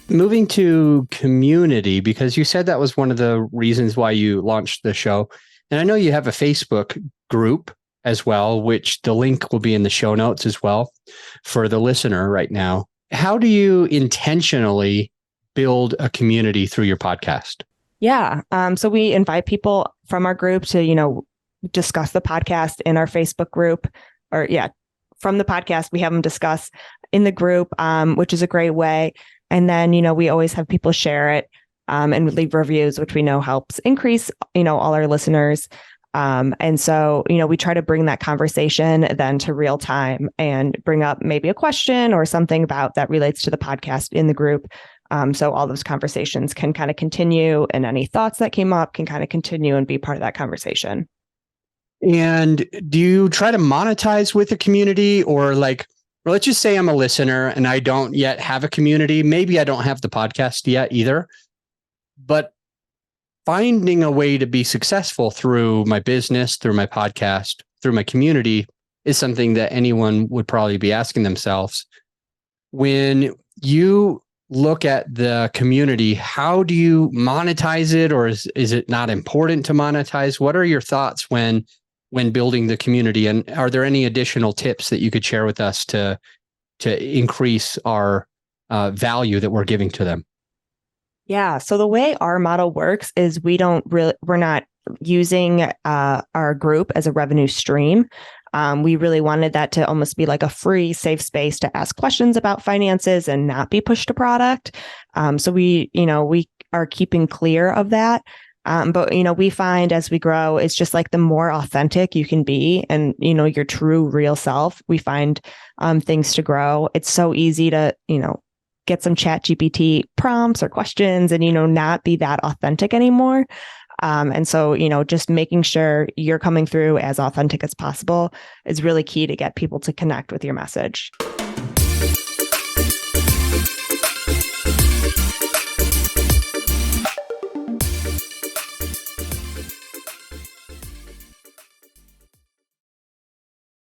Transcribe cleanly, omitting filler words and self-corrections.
moving to community, because you said that was one of the reasons why you launched the show. And I know you have a Facebook group as well, which the link will be in the show notes as well for the listener right now. How do you intentionally build a community through your podcast? Yeah. So we invite people from our group to, discuss the podcast in our Facebook group, from the podcast, we have them discuss in the group, which is a great way. And then, we always have people share it and leave reviews, which we know helps increase, all our listeners. And so, we try to bring that conversation then to real time and bring up maybe a question or something about that relates to the podcast in the group. So all those conversations can kind of continue, and any thoughts that came up can kind of continue and be part of that conversation. And do you try to monetize with a community, or let's just say I'm a listener and I don't yet have a community. Maybe I don't have the podcast yet either, but finding a way to be successful through my business, through my podcast, through my community is something that anyone would probably be asking themselves. When you look at the community, how do you monetize it, or is it not important to monetize? What are your thoughts when building the community? And are there any additional tips that you could share with us to increase our value that we're giving to them? Yeah. So the way our model works is we're not using our group as a revenue stream. We really wanted that to almost be like a free, safe space to ask questions about finances and not be pushed to product. So we are keeping clear of that. But we find as we grow, it's just like the more authentic you can be and, your true real self, we find things to grow. It's so easy to, get some ChatGPT prompts or questions and, not be that authentic anymore. And so, just making sure you're coming through as authentic as possible is really key to get people to connect with your message.